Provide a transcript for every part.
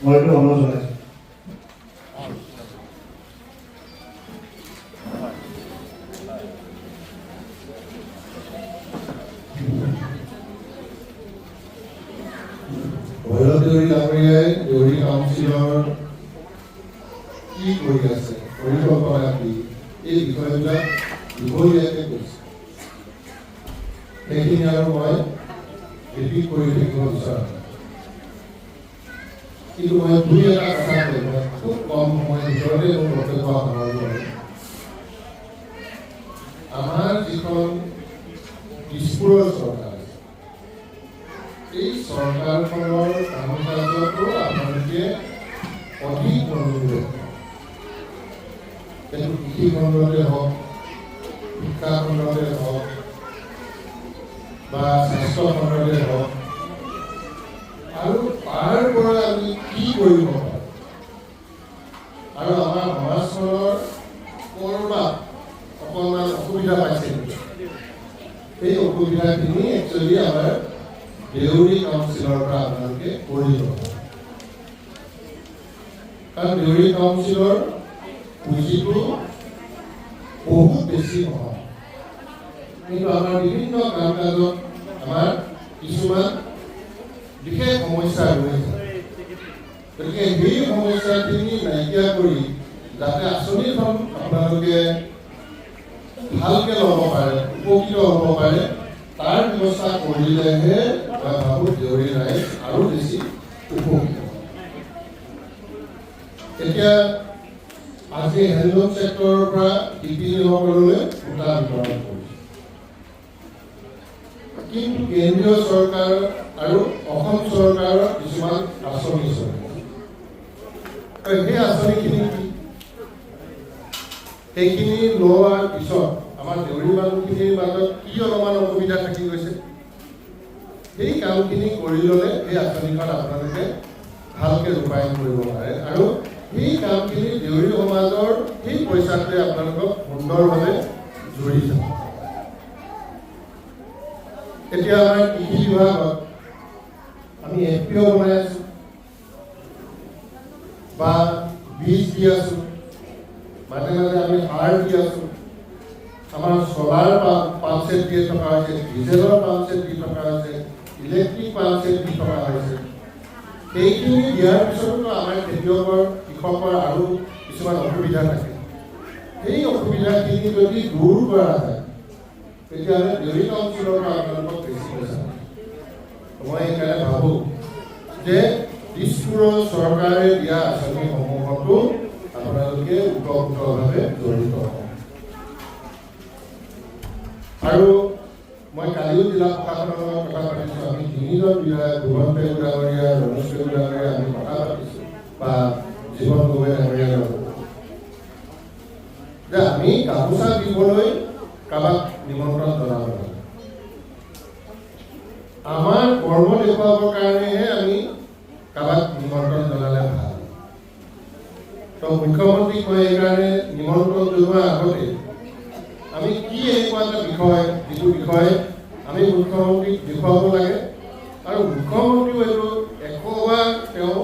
মই এইটো অনুৰোধ জনাইছোঁ। ভৈৰৱ দেউৰী ডাঙৰীয়াই দেউৰী কাউন্সিলৰ কি কৰি আছে, পৰিকল্পনা কি, এই বিষয়বিলাক দীঘলীয়াকৈ কৈছে। সেইখিনি আৰু মই ৰিপিট কৰি থাকিব বিচাৰোঁ, কিন্তু মই দুই এটা কথা কৈ মই খুব কম সময়ৰ ভিতৰতে মোৰ বক্তব্য সামৰণি কৰিম। আমাৰ যিখন দিছপুৰৰ চৰকাৰ, এই চৰকাৰখনৰ কাম কাজতো আপোনালোকে অধিক মনোনিৱেশ, সেইটো কৃষি খণ্ডতে হওক, শিক্ষা খণ্ডতে হওক বা স্বাস্থ্য খণ্ডতে হওক, আৰু তাৰ পৰা আমি কি কৰিব পাৰোঁ, আৰু আমাৰ সমাজখনৰ ক'ৰবাত অকণমান অসুবিধা পাইছে নেকি, সেই অসুবিধাখিনি একচুৱেলি আমাৰ দেউৰী কাউন্সিলৰ পৰা আপোনালোকে কৰি ল'ব। কাৰণ দেউৰী কাউন্সিলৰ পুঁজিটো বহুত বেছি নহয়, কিন্তু আমাৰ বিভিন্ন কাম কাজত আমাৰ কিছুমান বিশেষ সমস্যা ৰৈছে। গতিকে সেই সমস্যাখিনি নাইকিয়া কৰি যাতে আঁচনিখন আপোনালোকে ভালকৈ ল'ব পাৰে, উপকৃত হ'ব পাৰে, তাৰ ব্যৱস্থা কৰিলেহে মই ভাবোঁ দেউৰী ৰাইজ আৰু বেছি উপকৃত হ'ব। এতিয়া আজি হেণ্ডলুম ছেক্টৰৰ পৰা শিপিনীসকললৈ সূতা বিতৰণ কৰিছে, কিন্তু কেন্দ্ৰীয় চৰকাৰ আৰু অসম চৰকাৰৰ কিছুমান আঁচনি চলি আছে। সেই আঁচনিখিনি কি, সেইখিনি লোৱাৰ পিছত আমাৰ দেউৰী মানুহখিনিৰ মাজত কি অলপমান অসুবিধা থাকি গৈছে, সেই কামখিনি কৰি ল'লে সেই আঁচনিখন আপোনালোকে ভালকৈ ৰূপায়ণ কৰিব পাৰে, আৰু সেই কামখিনি দেউৰী সমাজৰ সেই পইচাটোৱে আপোনালোকক সুন্দৰভাৱে জড়ি যাব। এতিয়া আমাৰ কৃষি বিভাগত আমি FPO বনাই আছোঁ বা বীজ দি আছোঁ, মাজে মাজে আমি সাৰ দি আছোঁ, আমাৰ চলাৰ পাম্প ছেট দি থকা হৈছে, ডিজেলৰ পাম্প ছেট দি থকা হৈছে, ইলেক্ট্ৰিক পাম্প ছেট দি থকা হৈছে। সেইখিনি দিয়াৰ পিছতো আমাৰ খেতিয়কৰ কৃষকৰ আৰু কিছুমান অসুবিধা থাকে। সেই অসুবিধাখিনি যদি দূৰ কৰা যায় তেতিয়াহ'লে দেউৰী কাউন্সিলৰ পৰা আপোনালোকক বেছি পইচা পায়। মই সেইকাৰণে ভাবোঁ যে দিছপুৰৰ চৰকাৰে দিয়া আঁচনিসমূহতো আপোনালোকে ওতঃপ্ৰোতভাৱে জড়িত হ'ব। আৰু মই কালিও জিলা প্ৰশাসনৰ লগত কথা পাতিছোঁ, আমি তিনিজন বিধায়ক, ভুৱন পেগু ডাঙৰীয়া, ৰমেশ পেগু ডাঙৰীয়া, আমি কথা পাতিছোঁ, বা জীৱন গগৈ ডাঙৰীয়াৰ লগত, যে আমি গামোচা দিবলৈ কাৰোবাক নিমন্ত্ৰণ জনাব লাগে। আমাৰ কৰ্ম দেখুৱাবৰ কাৰণেহে আমি কাৰোবাক নিমন্ত্ৰণ জনালে ভাল। তো মুখ্যমন্ত্ৰীক মই এইকাৰণে নিমন্ত্ৰণ জনোৱাৰ আগতে আমি কি এনেকুৱা এটা বিষয়, যিটো বিষয় আমি মুখ্যমন্ত্ৰীক দেখুৱাব লাগে, আৰু মুখ্যমন্ত্ৰীও এইটো একোবাৰ তেওঁ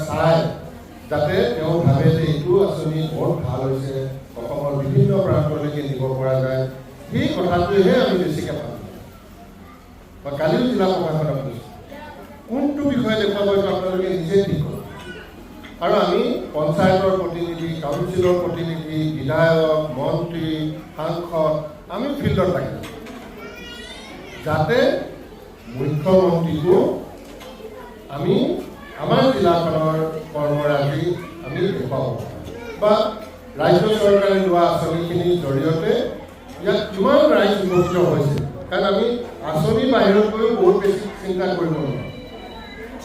চাই, যাতে তেওঁ ভাবে যে এইটো আঁচনি বৰ ভাল হৈছে, অসমৰ বিভিন্ন প্ৰান্তলৈকে নিব পৰা যায়, সেই কথাটোহে আমি বেছিকৈ ভাবোঁ। মই কালিও জিলা প্ৰশাসনক কৈছোঁ, কোনটো বিষয় দেখুৱাব এইটো আপোনালোকে নিজে ঠিক কৰক। আৰু আমি পঞ্চায়তৰ প্ৰতিনিধি, কাউন্সিলৰ প্ৰতিনিধি, বিধায়ক, মন্ত্ৰী, সাংসদ, আমি ফিল্ডত থাকিম, যাতে মুখ্যমন্ত্ৰীকো আমি আমাৰ জিলাখনৰ কৰ্মৰাজি আমি দেখুৱাব বা ৰাজ্য চৰকাৰে লোৱা আঁচনিখিনিৰ জৰিয়তে ইয়াত কিমান ৰাইজ উপকৃত হৈছে, কাৰণ আমি আঁচনিৰ বাহিৰত গৈও বহুত বেছি চিন্তা কৰিব নোৱাৰোঁ।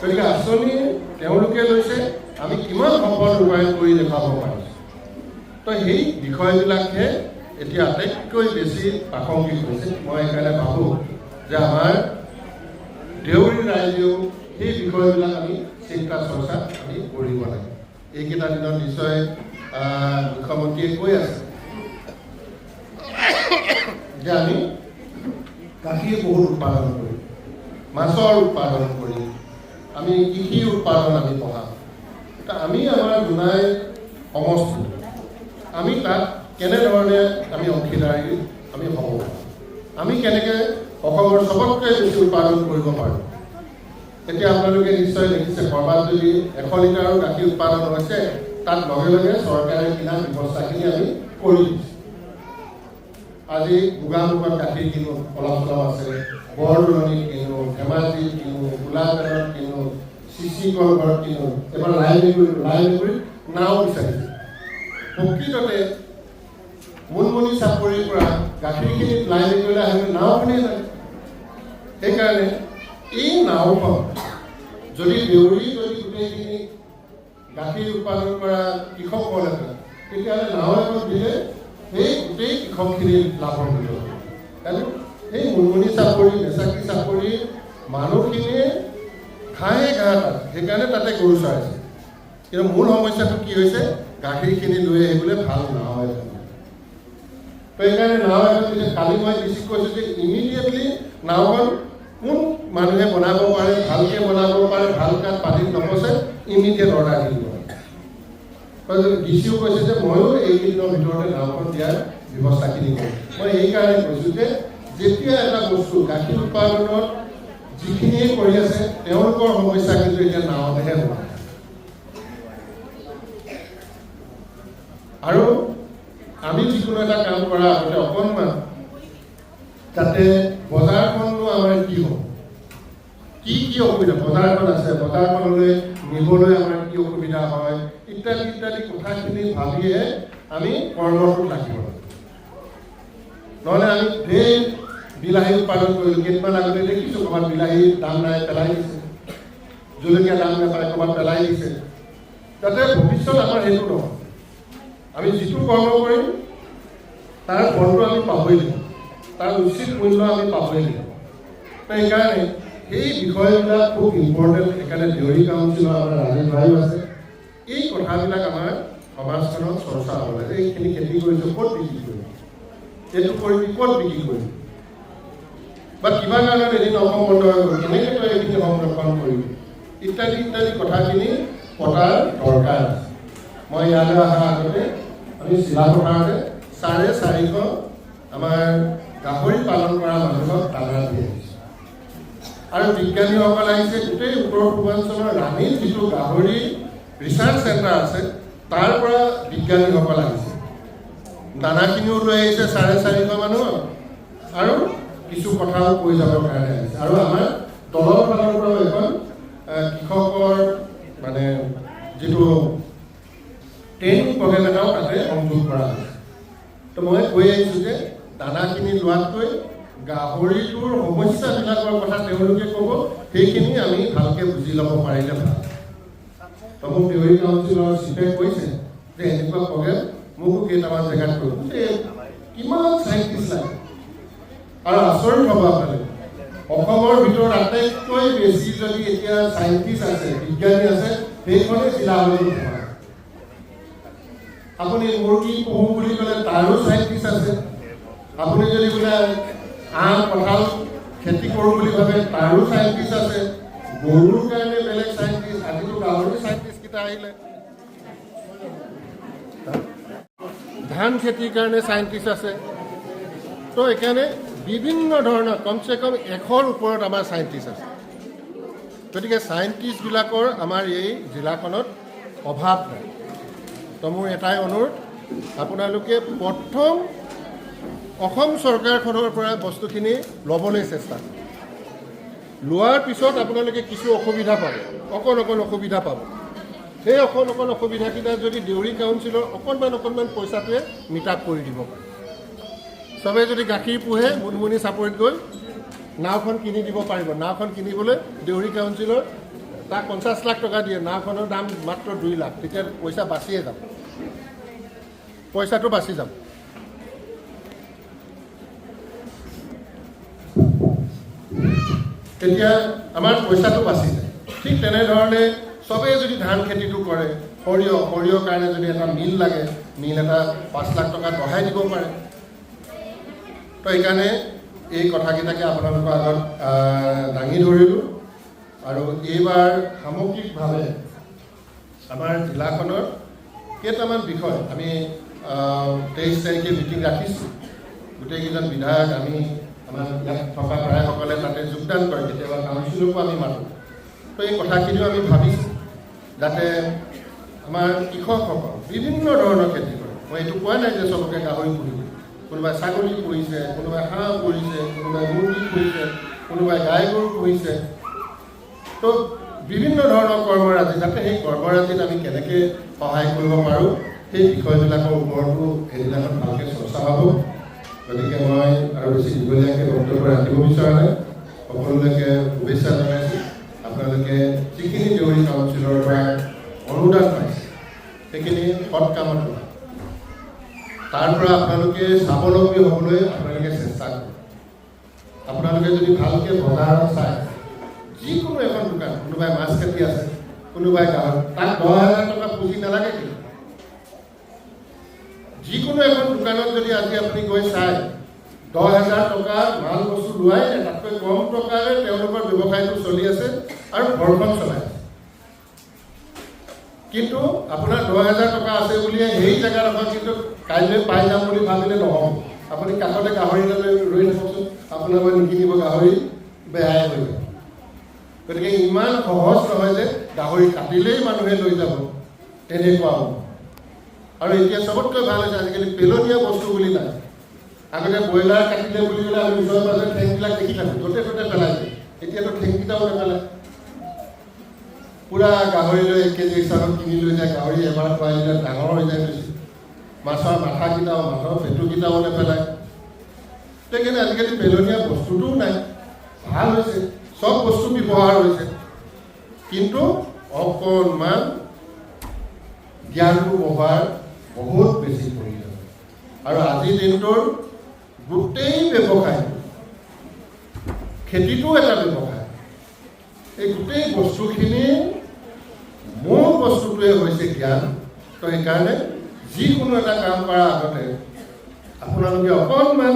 গতিকে আঁচনি তেওঁলোকে লৈছে, আমি কিমান সফল ৰূপায়ণ কৰি দেখুৱাব পাৰিছোঁ। তো সেই বিষয়বিলাকহে এতিয়া আটাইতকৈ বেছি প্ৰাসংগিক হৈছে। মই সেইকাৰণে ভাবোঁ যে আমাৰ দেউৰী ৰাইজেও সেই বিষয়বিলাক আমি চিন্তা চৰ্চা আমি কৰিব লাগে। এইকেইটা দিনত নিশ্চয় মুখ্যমন্ত্ৰীয়ে কৈ আছে যে আমি গাখীৰ বহুত উৎপাদন কৰিম, মাছৰ উৎপাদন কৰিম, আমি কৃষি উৎপাদন আমি বঢ়াম। আমি আমাৰ দুনাই সমষ্টি আমি তাত কেনেধৰণে আমি অংশীদাৰী আমি হ'ব আমি কেনেকৈ অসমৰ চবতকৈ বেছি উৎপাদন কৰিব পাৰোঁ এতিয়া আপোনালোকে নিশ্চয় দেখিছে কৰবাত যদি 100 লিটাৰৰ গাখীৰ উৎপাদন হৈছে তাত লগে লগে চৰকাৰে কিনা ব্যৱস্থাখিনি আমি কৰি দিছোঁ আজি গোগামুখত গাখীৰ কিনো অলপ চলপ আছে বৰদলনিত কিনো ধেমাজিত কিনো গোলাঘাটত কিনো চিচিকল ঘৰত কিনো এবাৰ লাইব্ৰেৰীত নাও বিচাৰিছে প্ৰকৃততে মুনমুনি চাপৰিৰ পৰা গাখীৰখিনি লাইব্ৰেৰীলৈ আহিলে নাওখনেই নাই সেইকাৰণে এই নাওখন যদি দেউৰী যদি গোটেইখিনি গাখীৰ উৎপাদন কৰা কৃষকসকল আছে তেতিয়াহ'লে নাও এখন দিলে সেই গোটেই কৃষকখিনি লাভান্বিত হ'ব কাৰণ সেই মুনমুনি চাপৰি মেচাকি চাপৰি মানুহখিনিয়ে ঘাঁহে ঘাঁহ তাত সেইকাৰণে তাতে গৰু চৰাইছে কিন্তু মূল সমস্যাটো কি হৈছে গাখীৰখিনি লৈ আহিবলৈ ভাল নাও এখন তো সেইকাৰণে নাও এখন কালি মই বেছি কৈছোঁ যে ইমিডিয়েটলি নাওখন কোন মানুহে বনাব পাৰে ভালকৈ বনাব পাৰে ভাল কাঠ পানীত নপচে ইমিডিয়েট অৰ্ডাৰ দিব ডিচিও কৈছে যে ময়ো এইকেইদিনৰ ভিতৰতে নাওখন দিয়াৰ ব্যৱস্থাখিনি কৰিম মই এইকাৰণে কৈছোঁ যে যেতিয়া এটা বস্তু গাখীৰ উৎপাদনত যিখিনিয়ে কৰি আছে তেওঁলোকৰ সমস্যা কিন্তু এতিয়া নাওতেহে হ'ব আৰু আমি যিকোনো এটা কাম কৰাৰ আগতে অকণমান তাতে বজাৰখনো আমাৰ কি হ'ব কি অসুবিধা বজাৰখন আছে বজাৰখনলৈ নিবলৈ আমাৰ কি অসুবিধা হয় ইত্যাদি ইত্যাদি কথাখিনি ভাবিয়ে আমি কৰ্মটোত লাগিব নহ'লে আমি ঢেৰ বিলাহী উৎপাদন কৰিলোঁ কেইদিনমান আগতে দেখিছোঁ ক'ৰবাত বিলাহীৰ দাম নাই পেলাই দিছে জলকীয়া দাম নাপায় ক'ৰবাত পেলাই দিছে যাতে ভৱিষ্যত আমাৰ সেইটো নহয় আমি যিটো কৰ্ম কৰিম তাৰ ফলটো আমি পাবই লাগিব তাৰ উচিত মূল্য আমি পাবই লাগিব তো সেইকাৰণে এই বিষয়বিলাক খুব ইম্পৰ্টেণ্ট সেইকাৰণে ডেইৰী কাউন্সিলৰ আমাৰ ৰাজেশ ভাইও আছে এই কথাবিলাক আমাৰ সমাজখনত চৰ্চা হ'ব লাগে এইখিনি খেতি কৰিছোঁ ক'ত বিক্ৰী কৰিম এইটো কৰিবি ক'ত বিক্ৰী কৰিম বা কিবা কাৰণত এদিন অসম বন্ধ হৈ গ'ল কেনেকৈ তই এইখিনি সংৰক্ষণ কৰিবি ইত্যাদি ইত্যাদি কথাখিনি পতাৰ দৰকাৰ আছে মই ইয়ালৈ অহাৰ আগতে আমি চিলাপথাৰতে 450 আমাৰ গাহৰি পালন কৰা মানুহক দানা দি আহিছোঁ আৰু বিজ্ঞানীসকল আহিছে গোটেই উত্তৰ পূৰ্বাঞ্চলৰ ৰাণীৰ যিটো গাহৰি ৰিচাৰ্চ চেণ্টাৰ আছে তাৰ পৰা বিজ্ঞানীসকল আহিছে দানাখিনিও লৈ আহিছে 450 মানুহ আৰু কিছু কথাও কৈ যাবৰ কাৰণে আহিছে আৰু আমাৰ দলৰ ফালৰ পৰাও এখন কৃষকৰ মানে যিটো ট্ৰেইনিং প্ৰগ্ৰেম এটাও তাতে সংযোগ কৰা হৈছে তো মই কৈ আহিছোঁ যে দানাখিনি লোৱাতকৈ গাহৰিটোৰ সমস্যাবিলাকৰ কথা তেওঁলোকে ক'ব সেইখিনি আমি ভালকৈ বুজি ল'ব পাৰিলে ভাল তো মোক ডেইৰী কাউন্সিলৰ চিফে কৈছে যে এনেকুৱা প্ৰগ্ৰেম মোকো কেইটামান জেগাত কৰিব কিমান চাইণ্টিষ্ট লাগে আৰু আচৰিত হ'ব আপোনালোকে অসমৰ ভিতৰত আটাইতকৈ বেছি যদি এতিয়া চাইণ্টিষ্ট আছে বিজ্ঞানী আছে সেইখনে জিলা হ'ল আপুনি মুৰ্গী পুহো বুলি ক'লে তাৰো চাইণ্টিষ্ট আছে আপুনি যদি বোলে আম কঁঠাল খেতি কৰোঁ বুলি ভাবে তাৰো চাইণ্টিষ্ট আছে গৰুৰ কাৰণে বেলেগ চাইণ্টিষ্ট আজিতো গাহৰি চাইণ্টিষ্টকেইটা আহিলে ধান খেতিৰ কাৰণে চাইণ্টিষ্ট আছে তো এইকাৰণে বিভিন্ন ধৰণৰ কমচে কম 100ৰ ওপৰত আমাৰ চাইণ্টিষ্ট আছে গতিকে চাইণ্টিষ্টবিলাকৰ আমাৰ এই জিলাখনত অভাৱ নাই তো মোৰ এটাই অনুৰোধ আপোনালোকে প্ৰথম অসম চৰকাৰখনৰ পৰা বস্তুখিনি ল'বলৈ চেষ্টা কৰক লোৱাৰ পিছত আপোনালোকে কিছু অসুবিধা পাব অকণ অসুবিধা পাব সেই অকণ অসুবিধাকেইটা যদি ডেইৰী কাউন্সিলৰ অকণমান পইচাটোৱে মিট আপ কৰি দিব পাৰে চবে যদি গাখীৰ পোহে মুনমুনি চাপৰিত গৈ নাওখন কিনি দিব পাৰিব নাওখন কিনিবলৈ ডেইৰী কাউন্সিলৰ তাক 50 লাখ টকা দিয়ে নাওখনৰ দাম মাত্ৰ 2 লাখ তেতিয়া পইচা বাচিয়ে যাব পইচাটো বাচি যাব তেতিয়া আমাৰ পইচাটো বাচি যায় ঠিক তেনেধৰণে চবেই যদি ধান খেতিটো কৰে সৰিয়হৰ কাৰণে যদি এটা মিল লাগে মিল এটা 5 লাখ টকা বঢ়াই দিব পাৰে তো এইকাৰণে এই কথাকেইটাকে আপোনালোকৰ আগত দাঙি ধৰিলোঁ আৰু এইবাৰ সামগ্ৰিকভাৱে আমাৰ জিলাখনৰ কেইটামান বিষয় আমি 23 তাৰিখে মিটিং ৰাখিছোঁ। গোটেইকেইজন বিধায়ক আমি আমাৰ ইয়াত থকা প্ৰায়সকলে তাতে যোগদান কৰে, কেতিয়াবা কাউন্সিলকো আমি মাতোঁ। তো এই কথাখিনিও আমি ভাবিছোঁ যাতে আমাৰ কৃষকসকল বিভিন্ন ধৰণৰ খেতি কৰে। মই এইটো কোৱা নাই যে চবকে গাহৰি পুহিব, কোনোবাই ছাগলী পুহিছে, কোনোবাই হাঁহ পুহিছে, কোনোবাই মুৰ্গী পুহিছে, কোনোবাই গাই গৰু পুহিছে। তো বিভিন্ন ধৰণৰ কৰ্মৰাজি, যাতে সেই কৰ্মৰাজিত আমি কেনেকৈ সহায় কৰিব পাৰোঁ সেই বিষয়বিলাকৰ ওপৰতো সেইবিলাকত ভালকৈ চৰ্চা হ'ব। গতিকে মই আৰু বেছি দীঘলীয়াকৈ বক্তব্য ৰাখিব বিচৰা নাই। সকলোলৈকে শুভেচ্ছা জনাইছোঁ। আপোনালোকে যিখিনি দেউৰী কাউন্সিলৰ পৰা অনুদান পাইছে সেইখিনি সৎ কামত লগাওক। তাৰ পৰা আপোনালোকে স্বাৱলম্বী হ'বলৈ আপোনালোকে চেষ্টা কৰক। আপোনালোকে যদি ভালকৈ বজাৰত চায়, যিকোনো এখন দোকান, কোনোবাই মাছ কাটি আছে, কোনোবাই গাহৰি, তাক 10,000 টকা পুঁজি নালাগে কিন্তু। যিকোনো এখন দোকানত যদি আজি আপুনি গৈ চায় 10,000 টকা মাল বস্তু লোৱাই নাই, তাতকৈ কম টকাৰে তেওঁলোকৰ ব্যৱসায়টো চলি আছে আৰু ঘৰখন চলাই আছে। কিন্তু আপোনাৰ 10,000 টকা আছে বুলিয়ে সেই জেগাডোখৰ কিন্তু কাইলৈ পাই যাম বুলি ভাবিলে নহ'ব। আপুনি কাষতে গাহৰি লৈ ৰৈ থাককচোন, আপোনাৰ মই নিকিনিব গাহৰি বেয়াই হৈ যাব। গতিকে ইমান সহজ নহয় যে গাহৰি কাটিলেই মানুহে লৈ যাব, তেনেকুৱা হ'ব। আৰু এতিয়া চবতকৈ ভাল হৈছে আজিকালি পেলনীয়া বস্তু বুলি নাই। আগতে ব্ৰইলাৰ কাটিলে বুলি ক'লে আমি ওচৰে পাজৰে ঠেংবিলাক দেখি থাকোঁ, য'তে ত'তে পেলাই দিয়ে। এতিয়াতো ঠেংকেইটাও নেপেলায়, পূৰা গাহৰি লৈ 1 কেজি হিচাপত কিনি লৈ যায়। গাহৰি এবাৰ খুৱাই দিলে ডাঙৰ হৈ যায় বেছি। মাছৰ মাথাকেইটাও, মাছৰ পেটুকেইটাও নেপেলায়। সেইকাৰণে আজিকালি পেলনীয়া বস্তুটোও নাই, ভাল হৈছে, চব বস্তু ব্যৱহাৰ হৈছে। কিন্তু অকণমান জ্ঞানটো বঢ়োৱাৰ বহুত বেছি প্ৰয়োজন। আৰু আজিৰ দিনটোৰ গোটেই ব্যৱসায়, খেতিটো এটা ব্যৱসায়, এই গোটেই বস্তুখিনি মূল বস্তুটোৱে হৈছে জ্ঞান। তো সেইকাৰণে যিকোনো এটা কাম কৰাৰ আগতে আপোনালোকে অকণমান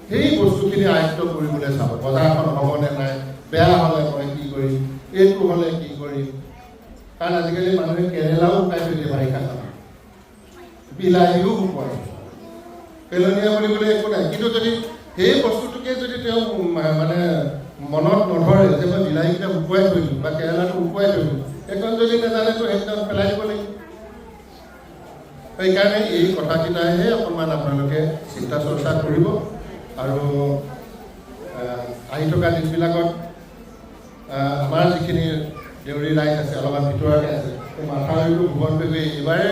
সেই বস্তুখিনি আয়ত্ব কৰিবলৈ চাব। বজাৰখন হ'বনে নাই, বেয়া হ'লে মই কি কৰিম, এইটো হ'লে কি কৰিম। কাৰণ আজিকালি মানুহে কেৰেলাও শুকাই থৈ দিয়ে বাৰিষা কালত, বিলাহীও শুকুৱাই, পেলনীয়া বুলিবলৈ একো নাই। কিন্তু যদি সেই বস্তুটোকে যদি তেওঁ মানে মনত নধৰে যে মই বিলাহীকেইটা শুকুৱাই থৈ দিওঁ বা কেৰেলাটো শুকুৱাই থৈ দিওঁ, সেইখন যদি নাজানেতো সেইখন পেলাই দিব লাগিব। সেইকাৰণে এই কথাকেইটাইহে অকণমান আপোনালোকে চিন্তা চৰ্চা কৰিব। আৰু আহি থকা দিনবিলাকত আমাৰ যিখিনি দেউৰী ৰাইজ আছে, অলপমান ভিতৰতে আছে, সেই মাথাউৰিটো ভুৱন পেগুৱে এইবাৰে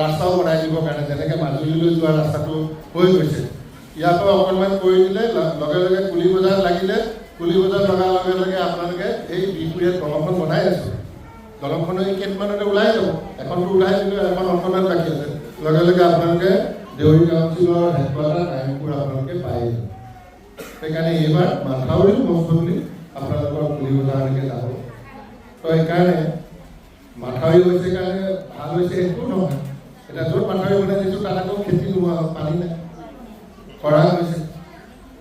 ৰাস্তাও বনাই দিবৰ কাৰণে, যেনেকৈ মাজুলীলৈ যোৱা ৰাস্তাটো হৈ গৈছে, ইয়াৰ পৰা অকণমান কৰি দিলে লগে লগে কুলি বজাৰ লাগিলে, কুলি বজাৰ লগাৰ লগে লগে আপোনালোকে এই বিহপুৰীয়াত দলংখন বনাই আছে। দলংখনো এই কেইদিনমানতে ওলাই যাব, এখনটো ওলাই দিলে, এখন অকণমান বাকী আছে। লগে লগে আপোনালোকে দেউৰী কাউন্সিলৰ হেডকোৱাৰ্টাৰ নাৰায়ণপুৰ আপোনালোকে পাই যাব। সেইকাৰণে এইবাৰ মাথাউৰিও বস্তু বুলি আপোনালোকৰ কুলি বজাৰলৈকে যাব। তো সেইকাৰণে মাথাউৰি হৈছে কাৰণে ভাল হৈছে সেইটো নহয়। এতিয়া য'ত মাথাউৰি বনাই দিছোঁ তাত আকৌ খেতি নোহোৱা হ'ল, পানী নাই, খৰাং হৈছে।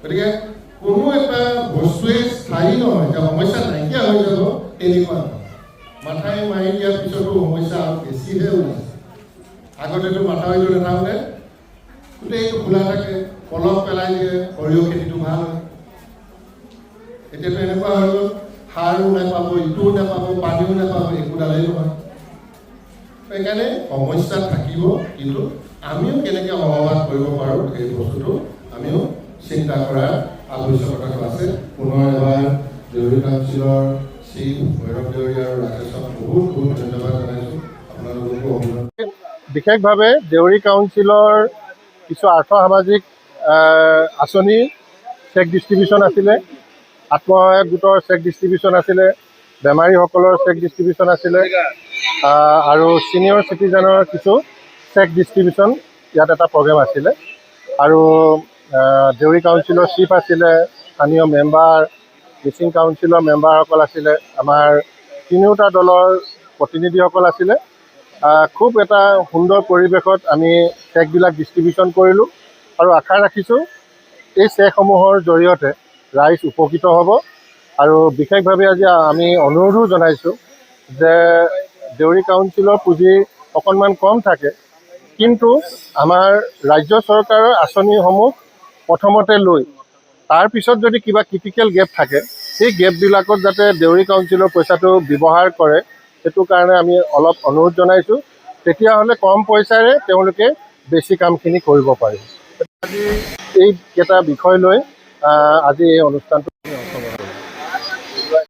গতিকে কোনো এটা বস্তুৱে স্থায়ী নহয়, যে সমস্যা নাইকিয়া হৈ যাব তেনেকুৱা নহয়। মাথাউৰি মাৰি দিয়াৰ পিছতো সমস্যা আৰু বেছিহে ওলাইছে। আগতেতো মাথাউৰিটো নাথাকোঁতে গোটেইটো খোলা থাকে, পলস পেলাই দিয়ে, সৰিয়হ খেতিটো ভাল হয়। এতিয়াতো এনেকুৱা হৈ গ'ল, সাৰো নাপাব, ইটোও নাপাব, পানীও নাপাব, একোডালেই নহয়। সেইকাৰণে সমস্যা থাকিব, কিন্তু আমিও কেনেকৈ সহবাস কৰিব পাৰোঁ সেই বস্তুটো আমিও চিন্তা কৰাৰ আৱশ্যকতাটো আছে। পুনৰ এবাৰ দেউৰী কাউন্সিলৰ চিফ ভৈৰৱ দেউৰী আৰু ৰাকেশক বহুত বহুত ধন্যবাদ জনাইছোঁ। আপোনালোককো অভিনন্দন। বিশেষভাৱে দেউৰী কাউন্সিলৰ কিছু আৰ্থ সামাজিক আঁচনি চেক ডিষ্ট্ৰিবিউশ্যন আছিলে, আত্মসহায়ক গোটৰ চেক ডিষ্ট্ৰিবিউশ্যন আছিলে, বেমাৰীসকলৰ চেক ডিষ্ট্ৰিবিউশ্যন আছিলে, আৰু ছিনিয়ৰ চিটিজেনৰ কিছু চেক ডিষ্ট্ৰিবিউশ্যন ইয়াত এটা প্ৰগ্ৰেম আছিলে। আৰু দেউৰী কাউন্সিলৰ চিফ আছিলে, স্থানীয় মেম্বাৰ, মিচিং কাউন্সিলৰ মেম্বাৰসকল আছিলে, আমাৰ তিনিওটা দলৰ প্ৰতিনিধিসকল আছিলে। খুব এটা সুন্দৰ পৰিৱেশত আমি চেকবিলাক ডিষ্ট্ৰিবিউশ্যন কৰিলোঁ আৰু আশা ৰাখিছোঁ এই চেকসমূহৰ জৰিয়তে ৰাইজ উপকৃত হ'ব। আৰু বিশেষভাৱে আজি আমি অনুৰোধো জনাইছোঁ যে দেউৰী কাউন্সিলৰ পুঁজি অকণমান কম থাকে, কিন্তু আমাৰ ৰাজ্য চৰকাৰৰ আঁচনিসমূহ প্ৰথমতে লৈ তাৰপিছত যদি কিবা ক্ৰিটিকেল গেপ থাকে, সেই গেপবিলাকত যাতে দেউৰী কাউন্সিলৰ পইচাটো ব্যৱহাৰ কৰে, সেইটো কাৰণে আমি অলপ অনুৰোধ জনাইছোঁ। তেতিয়াহ'লে কম পইচাৰে তেওঁলোকে বেছি কামখিনি কৰিব পাৰিব। আজি এইকেইটা বিষয় লৈ আজি এই অনুষ্ঠানটো